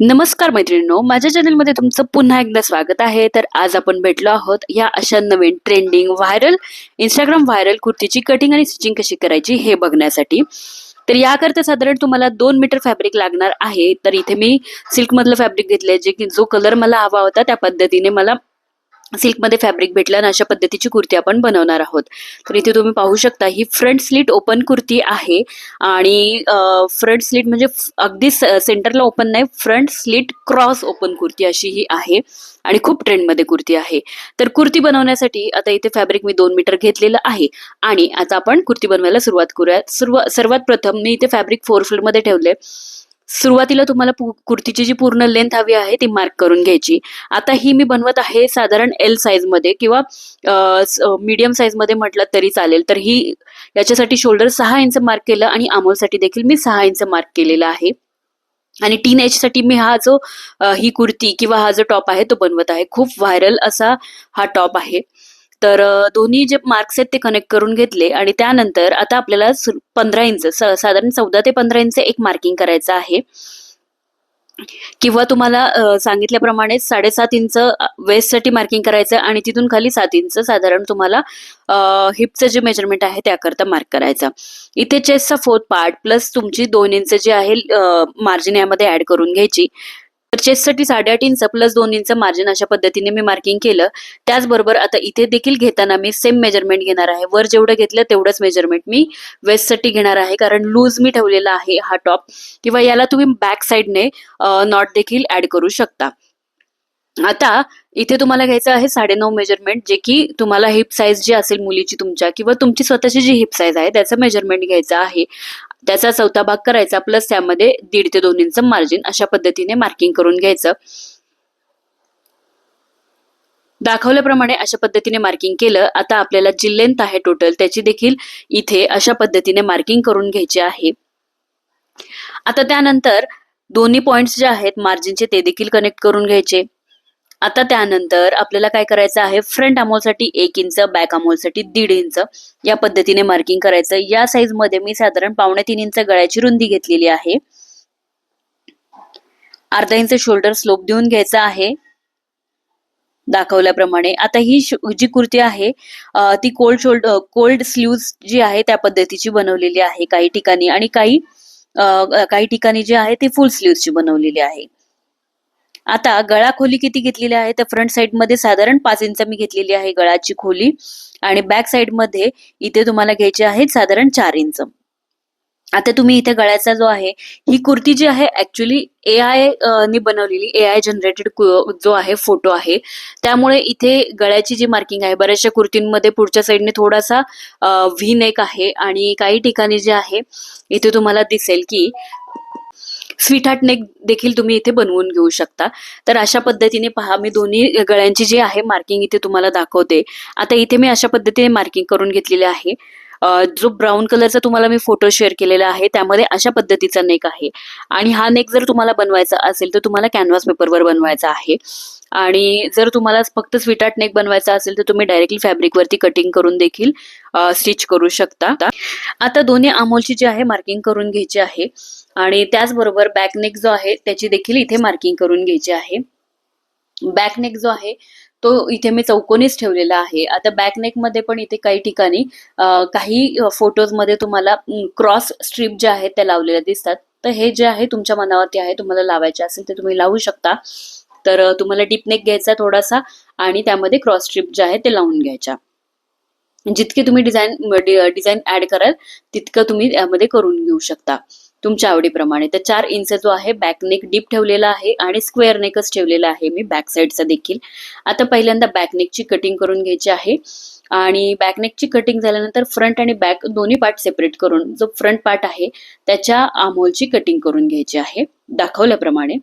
नमस्कार मैत्रिणींनो, माझ्या चॅनलमध्ये तुमचं पुन्हा एकदा स्वागत आहे. तर आज आपण भेटलो आहोत या अशा नवीन ट्रेंडिंग इंस्टाग्राम व्हायरल कुर्तीची कटिंग आणि स्टिचिंग कशी करायची हे बघण्यासाठी. तर याकरता साधारण तुम्हाला 2 मीटर फॅब्रिक लागणार आहे. तर इथे मी सिल्क मधलं फॅब्रिक घेतलंय, जे की जो कलर मला हवा होता त्या पद्धतीने मला सिल्कमध्ये फॅब्रिक भेटलं आणि अशा पद्धतीची कुर्ती आपण बनवणार आहोत. तर इथे तुम्ही पाहू शकता, ही फ्रंट स्लिट ओपन कुर्ती आहे आणि फ्रंट स्लिट म्हणजे अगदी सेंटरला ओपन नाही, front slit cross open kurti अशी ही आहे आणि खूप ट्रेंडमध्ये कुर्ती आहे. तर कुर्ती बनवण्यासाठी आता इथे फॅब्रिक मी 2 मीटर घेतलेलं आहे आणि आता आपण कुर्ती बनवायला सुरुवात करूया. सर्वात प्रथम मी इथे फॅब्रिक 4 फोल्ड मध्ये ठेवले. सुरुवातीला तुम्हाला कुर्तीची जी पूर्ण लेंथ हवी आहे ती मार्क करून घ्यायची. आता ही मी बनवत आहे साधारण एल साईज मध्ये किंवा मीडियम साईज मध्ये म्हटलं तरी चालेल. तर ही याच्यासाठी शोल्डर 6 इंच मार्क केलं आणि आमोलसाठी देखील मी 6 इंच मार्क केलेला आहे. आणि टीनेज साठी मी ही कुर्ती किंवा हा जो टॉप आहे तो बनवत आहे. खूप व्हायरल असा हा टॉप आहे. तर दोन्ही जे मार्क्स आहेत ते कनेक्ट करून घेतले आणि त्यानंतर आता आपल्याला 15 इंच साधारण 14 ते 15 इंच एक मार्किंग करायचं आहे. किंवा तुम्हाला सांगितल्याप्रमाणे 7.5 इंच वेस्टसाठी मार्किंग करायचं आणि तिथून खाली 7 इंच साधारण तुम्हाला हिपचं जे मेजरमेंट आहे त्याकरता मार्क करायचं. इथे चेस्टचा 4th पार्ट प्लस तुमची 2 इंच जी आहे मार्जिन यामध्ये ऍड करून घ्यायची. तर चेस्टसाठी 8.5 इंच प्लस 2 इंच मार्जिन अशा पद्धतीने मी मार्किंग केलं. त्याचबरोबर आता इथे देखील घेताना मी सेम मेजरमेंट घेणार आहे. वर जेवढं घेतलं तेवढंच मेजरमेंट मी वेस्टसाठी घेणार आहे, कारण लूज मी ठेवलेला आहे हा टॉप. किंवा याला तुम्ही बॅक साईडने नॉट देखील ऍड करू शकता. आता इथे तुम्हाला घ्यायचं आहे 9.5 मेजरमेंट, जे की तुम्हाला हिप साईज जी असेल मुलीची तुमच्या किंवा तुमची स्वतःची जी हिप साईज आहे त्याचं मेजरमेंट घ्यायचं आहे. त्याचा 4था भाग करायचा प्लस त्यामध्ये 1.5 ते 2 इंच मार्जिन अशा पद्धतीने मार्किंग करून घ्यायचं. दाखवल्याप्रमाणे अशा पद्धतीने मार्किंग केलं. आता आपल्याला जी लेंथ आहे टोटल त्याची देखील इथे अशा पद्धतीने मार्किंग करून घ्यायची आहे. आता त्यानंतर दोन्ही पॉइंट्स जे आहेत मार्जिनचे ते देखील कनेक्ट करून घ्यायचे. आता त्यानंतर आपल्याला काय करायचं आहे, फ्रंट अमोलसाठी 1 इंच, बॅक अमोलसाठी 1.5 इंच या पद्धतीने मार्किंग करायचं. या साईज मध्ये मी साधारण 2.25 इंच गळ्याची रुंदी घेतलेली आहे. अर्धा इंच शोल्डर स्लोप देऊन घ्यायचा आहे दाखवल्याप्रमाणे. आता ही जी कुर्ती आहे ती कोल्ड स्लीव्ज जी आहे त्या पद्धतीची बनवलेली आहे काही ठिकाणी, आणि काही ठिकाणी जी आहे ती फुल स्लीव्हची बनवलेली आहे. आता गळा खोली किती घेतलेली आहे, तर फ्रंट साइड मध्ये साधारण 5 इंच मी घेतलेली आहे गळाची खोली, आणि बॅक साइड मध्ये इथे तुम्हाला घ्यायची आहे साधारण 4 इंच. आता तुम्ही इथे गळ्याचा जो आहे, ही कुर्ती जी आहे ऍक्च्युली AI ने बनवलेली, AI जनरेटेड जो आहे फोटो आहे. त्यामुळे इथे गळ्याची जी मार्किंग आहे, बऱ्याचशा कुर्तींमध्ये पुढच्या साईडने थोडासा व्ही नेक आहे आणि काही ठिकाणी जे आहे इथे तुम्हाला दिसेल की स्वीट हार्ट नेक देखील तुम्ही इथे बनवून घेऊ शकता. तर अशा पद्धतीने पहा, मी दोन्ही गळ्यांची जी आहे मार्किंग इथे तुम्हाला दाखवते. आता इथे मी अशा पद्धतीने मार्किंग करून घेतलेली आहे. जो ब्राऊन कलरचा तुम्हाला मी फोटो शेअर केलेला आहे त्यामध्ये अशा पद्धतीचा नेक आहे. आणि हा नेक जर तुम्हाला बनवायचा असेल तर तुम्हाला कॅनव्हास पेपरवर बनवायचा आहे. आणि जर तुम्हाला फक्त स्वीट हार्ट नेक बनवायचा असेल तर तुम्ही डायरेक्टली फॅब्रिकवरती कटिंग करून देखील स्टिच करू शकता. आता दोन्ही आमोलची जी आहे मार्किंग करून घ्यायची आहे आणि त्याचबरोबर बॅक नेक जो आहे त्याची देखील इथे मार्किंग करून घ्यायची आहे. बॅक नेक जो आहे तो इथे मी चौकोनीच ठेवलेला आहे. आता बॅक नेक मध्ये पण इथे काही ठिकाणी काही फोटोज मध्ये तुम्हाला क्रॉस स्ट्रीप ज्या आहेत त्या लावलेल्या दिसतात. तर हे जे आहे तुमच्या मनावरती आहे, तुम्हाला लावायचे असेल तर तुम्ही लावू शकता. तर तुम्हाला डीप नेक घ्यायचा थोडासा आणि त्यामध्ये क्रॉस स्ट्रीप ज्या आहेत ते लावून घ्यायच्या. जितके तुम्ही डिझाईन ऍड कराल तितकं तुम्ही यामध्ये करून घेऊ शकता तुमच्या आवडीप्रमाणे. तर 4 इंच जो आहे बॅक नेक डीप ठेवलेला आहे आणि स्क्वेअर नेकच ठेवलेला आहे मी बॅक साईडचा देखील. आता पहिल्यांदा बॅक नेकची कटिंग करून घ्यायची आहे आणि बॅक नेकची कटिंग झाल्यानंतर फ्रंट आणि बॅक दोन्ही पार्ट सेपरेट करून जो फ्रंट पार्ट आहे त्याच्या आमोलची कटिंग करून घ्यायची आहे दाखवल्याप्रमाणे.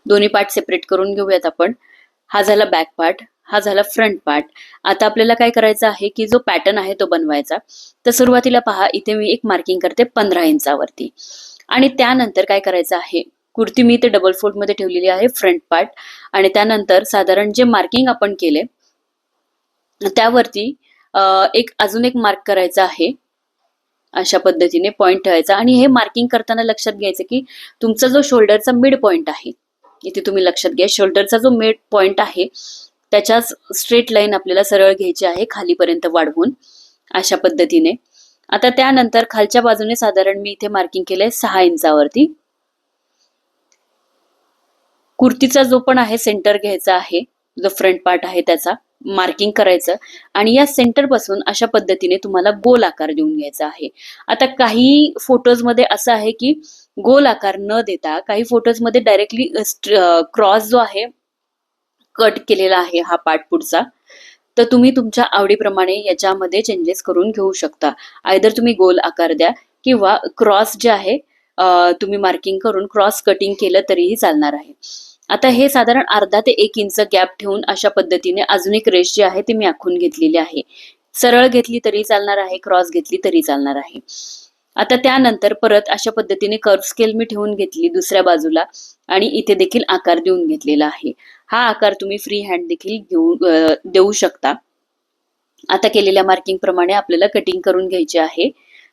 दोन्ही पार्ट सेपरेट करून घेऊयात आपण. हा झाला बॅक पार्ट, हा झाला फ्रंट पार्ट. आता आपल्याला काय करायचं आहे की जो पॅटर्न आहे तो बनवायचा. तर सुरुवातीला पहा, इथे मी एक मार्किंग करते 15 इंचावरती आणि त्यानंतर काय करायचं आहे, कुर्ती मी इथे डबल फोल्ड मध्ये ठेवलेली आहे फ्रंट पार्ट, आणि त्यानंतर साधारण जे मार्किंग आपण केले त्यावरती अजून एक मार्क करायचा आहे अशा पद्धतीने पॉइंट ठेवायचा. आणि हे मार्किंग करताना लक्षात घ्यायचं की तुमचा जो शोल्डरचा मिड पॉइंट आहे, इथे तुम्ही लक्षात घ्या, शोल्डरचा जो मिड पॉइंट आहे त्याच्याच स्ट्रेट लाईन आपल्याला सरळ घ्यायची आहे खालीपर्यंत वाढवून, अशा पद्धतीने. आता त्यानंतर खालच्या बाजूने साधारण मी इथे मार्किंग केलंय 6 इंचावरती. कुर्तीचा जो पण आहे सेंटर घ्यायचा आहे, जो फ्रंट पार्ट आहे त्याचा मार्किंग करायचं आणि या सेंटर पासून अशा पद्धतीने तुम्हाला गोल आकार देऊन घ्यायचा आहे. आता काही फोटोज मध्ये असं आहे की गोल आकार न देता काही फोटोज मध्ये डायरेक्टली क्रॉस जो आहे कट केलेला आहे हा पार्ट पुढचा, तर तुम्ही तुमच्या आवडीप्रमाणे याच्यामध्ये चेंजेस करून घेऊ शकता. आयदर तुम्ही गोल आकार द्या किंवा क्रॉस जे आहे तुम्ही मार्किंग करून क्रॉस कटिंग केलं तरीही चालणार आहे. आता हे साधारण अर्धा ते 1 इंच गॅप ठेवून अशा पद्धतीने अजून एक रेष जी आहे ती मी आखून घेतलेली आहे. सरळ घेतली तरी चालणार आहे, क्रॉस घेतली तरी चालणार आहे. आता त्यानंतर परत अशा पद्धतीने कर्व स्केल मी ठेवून घेतली दुसऱ्या बाजूला आणि इथे देखील आकार देऊन घेतलेला आहे. हा आकार तुम्ही फ्री हँड देखील देऊ शकता. आता केलेल्या मार्किंग प्रमाणे आपल्याला कटिंग करून घ्यायची आहे.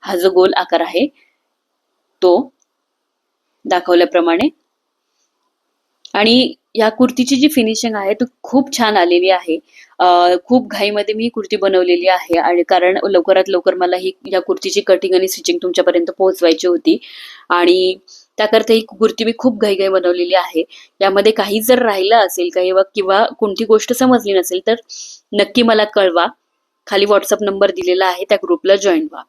हा जो गोल आकार आहे तो दाखवल्याप्रमाणे. आणि या कुर्तीची जी फिनिशिंग आहे ती खूप छान आलेली आहे. खूप घाईमध्ये मी कुर्ती बनवलेली आहे आणि कारण लवकरात लवकर मला ही या कुर्तीची कटिंग आणि स्टिचिंग तुमच्यापर्यंत पोहोचवायची होती आणि त्याकरता ही कुर्ती मी खूप घाई बनवलेली आहे. यामध्ये काही जर राहिलं असेल काही किंवा कोणती गोष्ट समजली नसेल तर नक्की मला कळवा. खाली व्हॉट्सअप नंबर दिलेला आहे, त्या ग्रुपला जॉईन व्हा.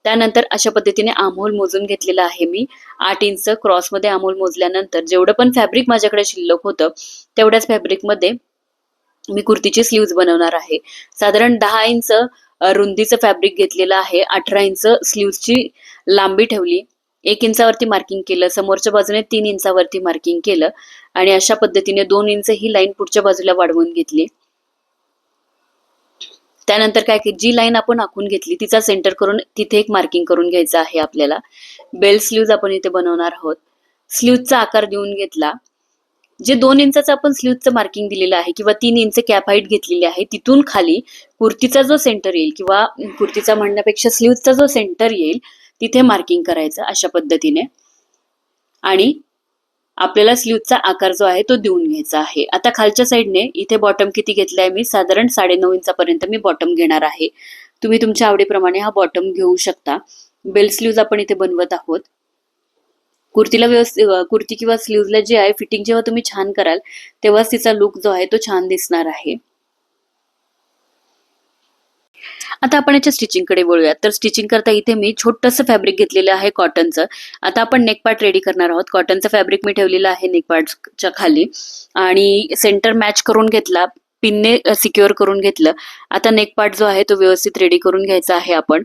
त्यानंतर अशा पद्धतीने आमहोल मोजून घेतलेला आहे मी 8 इंच. क्रॉसमध्ये आमहोल मोजल्यानंतर जेवढं पण फॅब्रिक माझ्याकडे शिल्लक होतं तेवढ्याच फॅब्रिकमध्ये मी कुर्तीची स्लीव्ज बनवणार आहे. साधारण 10 इंच रुंदीचं फॅब्रिक घेतलेलं आहे. 18 इंच स्लीव्जची लांबी ठेवली. 1 इंचावरती मार्किंग केलं, समोरच्या बाजूने 3 इंचावरती मार्किंग केलं आणि अशा पद्धतीने 2 इंच ही लाईन पुढच्या बाजूला वाढवून घेतली. त्यानंतर काय की जी लाईन आपण आखून घेतली तिचा सेंटर करून तिथे एक मार्किंग करून घ्यायचं आहे आपल्याला. बेल्ट स्लीव्ज आपण इथे बनवणार आहोत. स्लीव्जचा आकार देऊन घेतला. जे 2 इंचाचं आपण स्लीव्जचं मार्किंग दिलेलं आहे किंवा 3 इंच कॅप हाईट घेतलेली आहे तिथून खाली कुर्तीचा जो सेंटर येईल किंवा कुर्तीचा म्हणण्यापेक्षा स्लीव्जचा जो सेंटर येईल तिथे मार्किंग करायचं अशा पद्धतीने. आणि आपल्याला स्लीव्हचा आकार जो आहे तो देऊन घ्यायचा आहे. आता खालच्या साईडने इथे बॉटम किती घेतलाय मी, साधारण 9.5 इंचापर्यंत मी बॉटम घेणार आहे. तुम्ही तुमच्या आवडीप्रमाणे हा बॉटम घेऊ शकता. बेल्ट स्लीव्ज आपण इथे बनवत आहोत. कुर्तीला व्यवस्थित कुर्ती किंवा स्लीव्हला जे आहे फिटिंग जेव्हा तुम्ही छान कराल तेव्हाच तिचा लुक जो आहे तो छान दिसणार आहे. आता आपण याच्या स्टिचिंग कडे बोलूयात. तर स्टिचिंग करता इथे मी छोटंसं फॅब्रिक घेतलेलं आहे कॉटनचं. आता आपण नेक पार्ट रेडी करणार आहोत. कॉटनचं फॅब्रिक मी ठेवलेलं आहे नेक पार्टच्या खाली आणि सेंटर मॅच करून घेतला, पिनने सिक्युअर करून घेतलं. आता नेक पार्ट जो आहे तो व्यवस्थित रेडी करून घ्यायचा आहे. आपण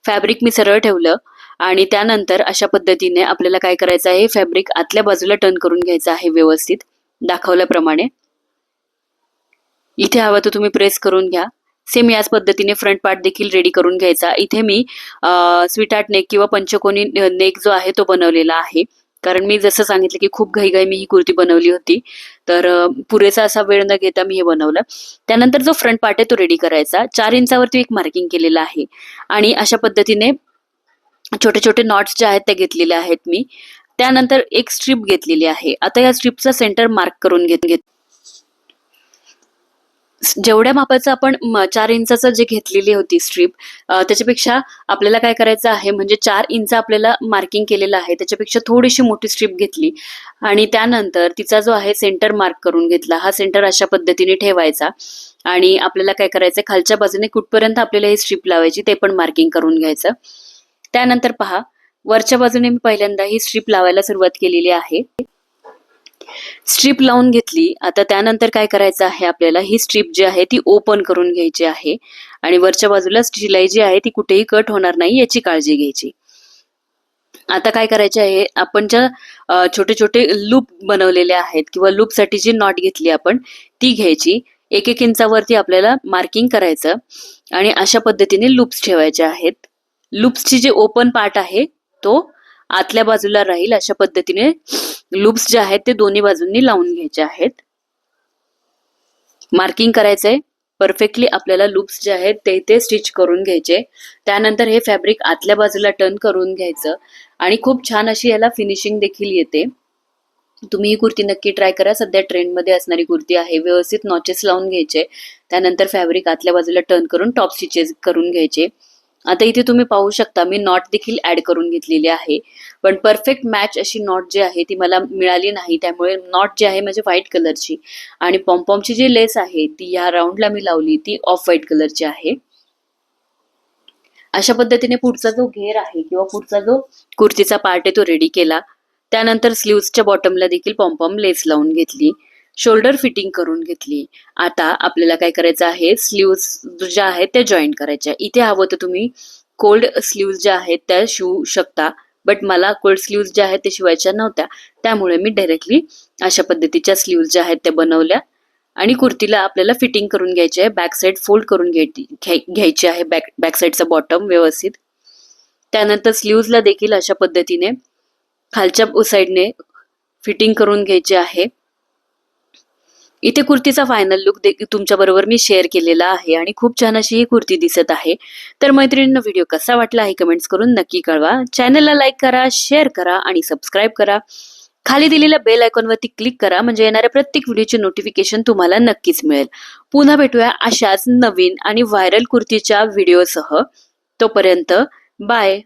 फॅब्रिक मी सरळ ठेवलं आणि त्यानंतर अशा पद्धतीने आपल्याला काय करायचं आहे, फॅब्रिक आतल्या बाजूला टर्न करून घ्यायचं आहे व्यवस्थित दाखवल्याप्रमाणे. इथे हवं तर तुम्ही प्रेस करून घ्या. सेम याच पद्धतीने फ्रंट पार्ट देखील रेडी करून घ्यायचा. इथे मी स्वीटहार्ट नेक किंवा पंचकोनी नेक जो आहे तो बनवलेला आहे. कारण मी जसं सांगितलं की खूप घाई मी ही कुर्ती बनवली होती, तर पुरेसा असा वेळ न घेता मी हे बनवलं. त्यानंतर जो फ्रंट पार्ट आहे तो रेडी करायचा. 4 इंचावरती एक मार्किंग केलेलं आहे आणि अशा पद्धतीने छोटे छोटे नॉट्स जे आहेत ते घेतलेले आहेत मी. त्यानंतर एक स्ट्रीप घेतलेली आहे. आता या स्ट्रीपचा सेंटर मार्क करून घेत जेवढ्या मापाचं आपण 4 इंचाचं जे घेतलेली होती स्ट्रीप, त्याच्यापेक्षा आपल्याला काय करायचं आहे, म्हणजे 4 इंच आपल्याला मार्किंग केलेलं आहे त्याच्यापेक्षा थोडीशी मोठी स्ट्रीप घेतली आणि त्यानंतर तिचा जो आहे सेंटर मार्क करून घेतला. हा सेंटर अशा पद्धतीने ठेवायचा आणि आपल्याला काय करायचं, खालच्या बाजूने कुठपर्यंत आपल्याला ही स्ट्रीप लावायची ते पण मार्किंग करून घ्यायचं. त्यानंतर पहा, वरच्या बाजूने मी पहिल्यांदा ही स्ट्रीप लावायला सुरुवात केलेली आहे. स्ट्रीप लावून घेतली. आता त्यानंतर काय करायचं आहे, आपल्याला ही स्ट्रीप जी आहे ती ओपन करून घ्यायची आहे आणि वरच्या बाजूला शिलाई जी आहे ती कुठेही कट होणार नाही याची काळजी घ्यायची. आता काय करायचे आहे, आपण ज्या छोटे छोटे लूप बनवलेले आहेत किंवा लूप साठी जी नॉट घेतली आपण ती घ्यायची. 1-1 इंचावरती आपल्याला मार्किंग करायचं आणि अशा पद्धतीने लूप्स ठेवायचे आहेत. लूप्सची जे ओपन पार्ट आहे तो आतल्या बाजूला राहील. अशा पद्धतीने लूप्स जे आहेत ते दोन्ही बाजूंनी लावून घ्यायचे आहेत. मार्किंग करायचंय परफेक्टली आपल्याला लूप्स जे आहेत ते इथे स्टिच करून घ्यायचे. त्यानंतर हे फॅब्रिक आतल्या बाजूला टर्न करून घ्यायचं आणि खूप छान अशी याला फिनिशिंग देखील येते. तुम्ही ही कुर्ती नक्की ट्राय करा. सध्या ट्रेंडमध्ये असणारी कुर्ती आहे. व्यवस्थित नॉचेस लावून घ्यायचे. त्यानंतर फॅब्रिक आतल्या बाजूला टर्न करून टॉप स्टिचेस करून घ्यायचे. आता इथे तुम्ही पाहू शकता मी नॉट देखील ऍड करून घेतलेली आहे, पण परफेक्ट मॅच अशी नॉट जी आहे ती मला मिळाली नाही. त्यामुळे नॉट जी आहे माझी व्हाईट कलरची आणि पॉम्पॉमची जी लेस आहे ती या राऊंडला मी लावली ती ऑफ व्हाईट कलरची आहे. अशा पद्धतीने पुढचा जो घेर आहे किंवा पुढचा जो कुर्तीचा पार्ट आहे तो रेडी केला. त्यानंतर स्लीव्सच्या बॉटमला देखील पॉम्पॉम लेस लावून घेतली. शोल्डर फिटिंग करून घेतली. आता आपल्याला काय करायचं आहे, स्लीव्स ज्या आहेत त्या जॉईन करायच्या. इथे हवं तर तुम्ही कोल्ड स्लीव्स ज्या आहेत त्या शिवू शकता, बट मला कोल्ड स्लीव्स ज्या आहेत त्या शिवायच्या नव्हत्या. त्यामुळे मी डायरेक्टली अशा पद्धतीच्या स्लीव्स ज्या आहेत त्या बनवल्या आणि कुर्तीला आपल्याला फिटिंग करून घ्यायची आहे. बॅक साईड फोल्ड करून घ्यायची आहे, बॅक साईडचा बॉटम व्यवस्थित. त्यानंतर स्लीव्सला देखील अशा पद्धतीने खालच्या साईडने फिटिंग करून घ्यायचे आहे. इथे कुर्तीचा फायनल लुक तुमच्या बरोबर मी शेअर केलेला आहे आणि खूप छान अशी ही कुर्ती दिसत आहे. तर मैत्रिणींनो, व्हिडिओ कसा वाटला आहे कमेंट्स करून नक्की कळवा. चॅनलला लाईक करा, शेअर करा आणि सबस्क्राईब करा. खाली दिलेल्या बेल आयकॉनवरती क्लिक करा म्हणजे येणाऱ्या प्रत्येक व्हिडिओचे नोटिफिकेशन तुम्हाला नक्कीच मिळेल. पुन्हा भेटूया अशाच नवीन आणि व्हायरल कुर्तीच्या व्हिडिओसह. तोपर्यंत बाय.